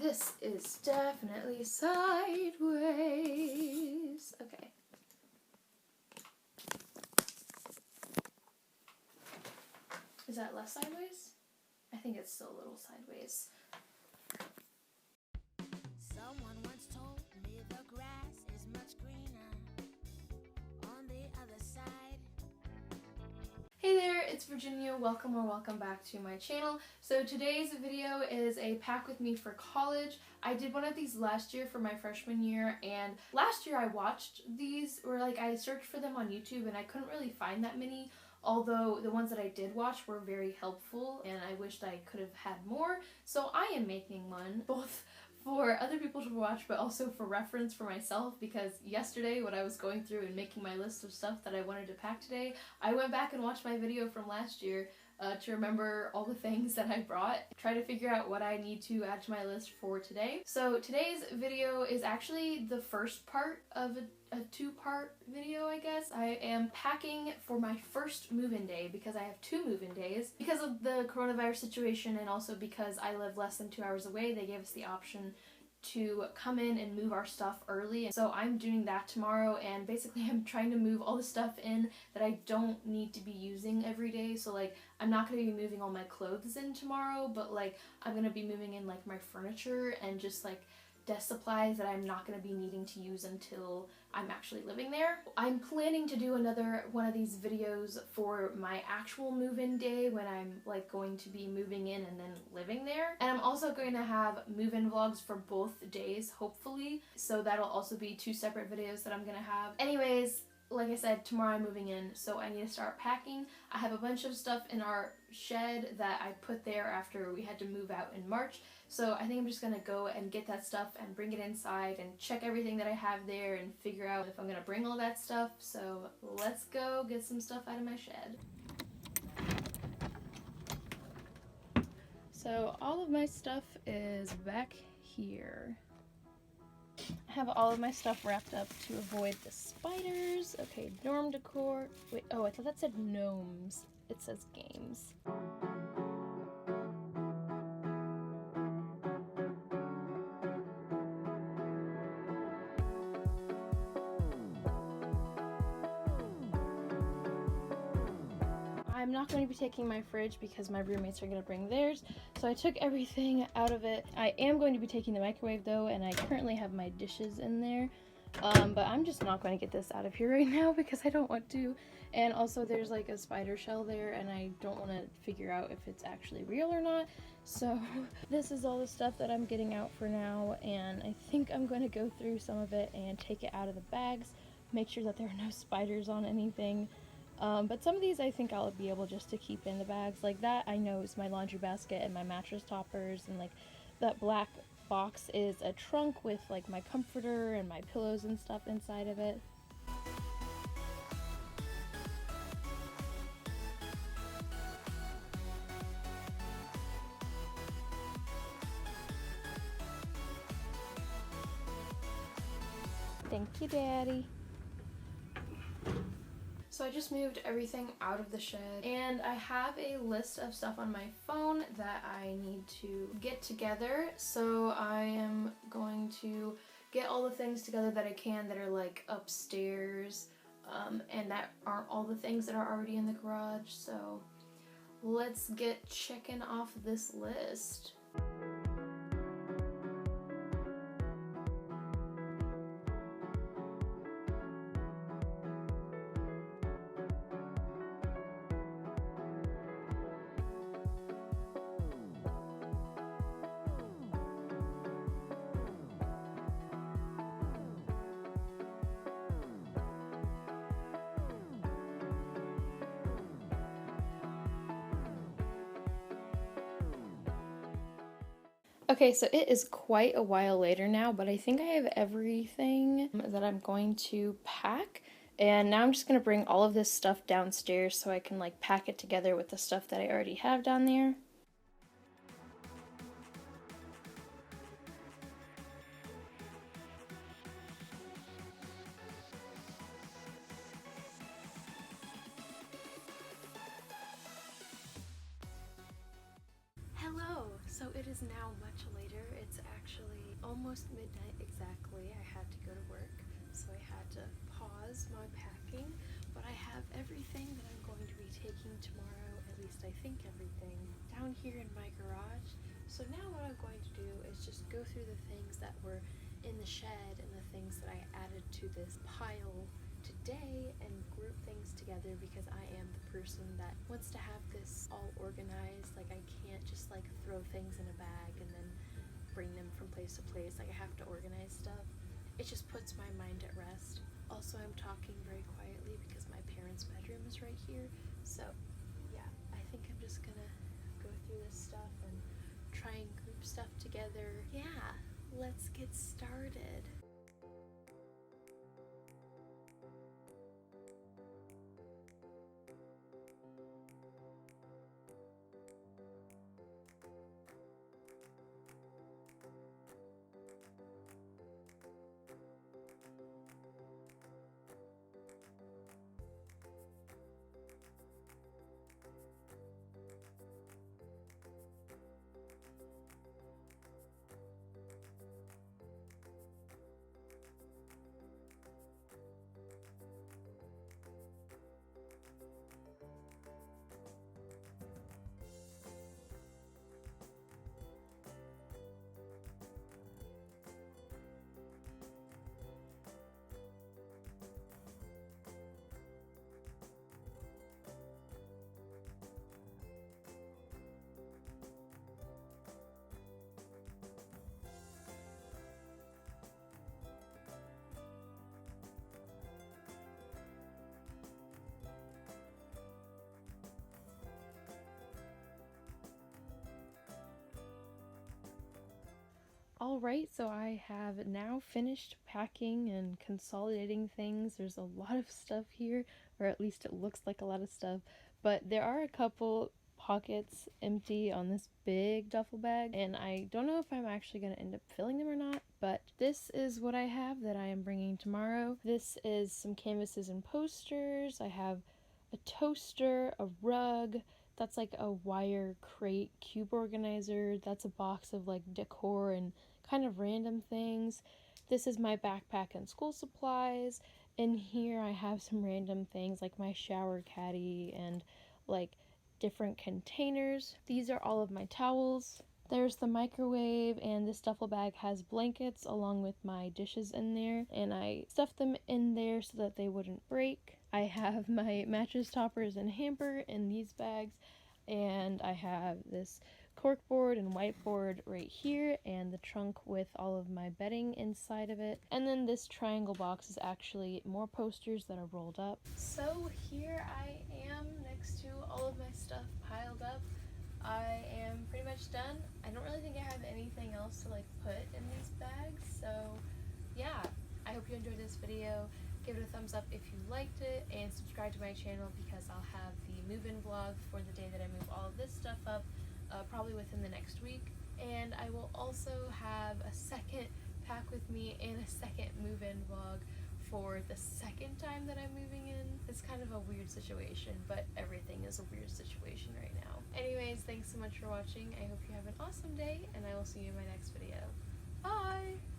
this is definitely sideways. Okay. Is that less sideways? I think it's still a little sideways. Someone once told me the grass is much greener on the other side. Hey there, it's Virginia. Welcome or welcome back to my channel. So today's video is a pack with me for college. I did one of these last year for my freshman year, and last year I watched these, or like I searched for them on YouTube and I couldn't really find that many. Although the ones that I did watch were very helpful and I wished I could have had more. So I am making one, both for other people to watch but also for reference for myself, because yesterday when I was going through and making my list of stuff that I wanted to pack today, I went back and watched my video from last year to remember all the things that I brought, try to figure out what I need to add to my list for today. So today's video is actually the first part of a two-part video, I guess. I am packing for my first move-in day because I have 2 move-in days. Because of the coronavirus situation and also because I live less than 2 hours away, they gave us the option to come in and move our stuff early. And so I'm doing that tomorrow, and basically I'm trying to move all the stuff in that I don't need to be using every day. So like I'm not going to be moving all my clothes in tomorrow, but like I'm going to be moving in like my furniture and just like desk supplies that I'm not going to be needing to use until I'm actually living there. I'm planning to do another one of these videos for my actual move-in day when I'm like going to be moving in and then living there. And I'm also going to have move-in vlogs for both days, hopefully. So that'll also be 2 separate videos that I'm going to have. Anyways, like I said, tomorrow I'm moving in, so I need to start packing. I have a bunch of stuff in our shed that I put there after we had to move out in March. So I think I'm just going to go and get that stuff and bring it inside and check everything that I have there and figure out if I'm going to bring all that stuff. So let's go get some stuff out of my shed. So all of my stuff is back here. I have all of my stuff wrapped up to avoid the spiders. Okay, dorm decor. Wait, oh, I thought that said gnomes. It says games. I'm not going to be taking my fridge because my roommates are going to bring theirs, so I took everything out of it. I am going to be taking the microwave though, and I currently have my dishes in there, but I'm just not going to get this out of here right now because I don't want to. And also there's like a spider shell there and I don't want to figure out if it's actually real or not. So this is all the stuff that I'm getting out for now, and I think I'm going to go through some of it and take it out of the bags, make sure that there are no spiders on anything. But some of these I think I'll be able just to keep in the bags. Like that I know is my laundry basket and my mattress toppers, and like that black box is a trunk with like my comforter and my pillows and stuff inside of it. Thank you, Daddy. So I just moved everything out of the shed, and I have a list of stuff on my phone that I need to get together. So I am going to get all the things together that I can that are like upstairs, and that aren't all the things that are already in the garage. So let's get checking off this list. Okay, so it is quite a while later now, but I think I have everything that I'm going to pack. And now I'm just going to bring all of this stuff downstairs so I can like pack it together with the stuff that I already have down there. So it is now much later. It's actually almost midnight exactly. I had to go to work, so I had to pause my packing, but I have everything that I'm going to be taking tomorrow, at least I think everything, down here in my garage. So now what I'm going to do is just go through the things that were in the shed and the things that I added to this pile today and group things together, because I am the person that wants to have this all organized. Like, I can't just like throw things in a bag and then bring them from place to place. Like, I have to organize stuff. It just puts my mind at rest. Also, I'm talking very quietly because my parents' bedroom is right here. So yeah, I think I'm just gonna go through this stuff and try and group stuff together. Yeah, let's get started. Alright, so I have now finished packing and consolidating things. There's a lot of stuff here, or at least it looks like a lot of stuff, but there are a couple pockets empty on this big duffel bag, and I don't know if I'm actually going to end up filling them or not, but this is what I have that I am bringing tomorrow. This is some canvases and posters. I have a toaster, a rug, that's like a wire crate cube organizer, that's a box of like decor and kind of random things. This is my backpack and school supplies. In here I have some random things like my shower caddy and like different containers. These are all of my towels. There's the microwave, and this duffel bag has blankets along with my dishes in there, and I stuffed them in there so that they wouldn't break. I have my mattress toppers and hamper in these bags, and I have this corkboard and whiteboard right here, and the trunk with all of my bedding inside of it. And then this triangle box is actually more posters that are rolled up. So here I am next to all of my stuff piled up. I am pretty much done. I don't really think I have anything else to like put in these bags, so yeah, I hope you enjoyed this video. Give it a thumbs up if you liked it, and subscribe to my channel because I'll have the move-in vlog for the day that I move all of this stuff up, probably within the next week. And I will also have a second pack with me and a second move-in vlog for the second time that I'm moving in. It's kind of a weird situation, but everything is a weird situation right now. Anyways, thanks so much for watching. I hope you have an awesome day, and I will see you in my next video. Bye!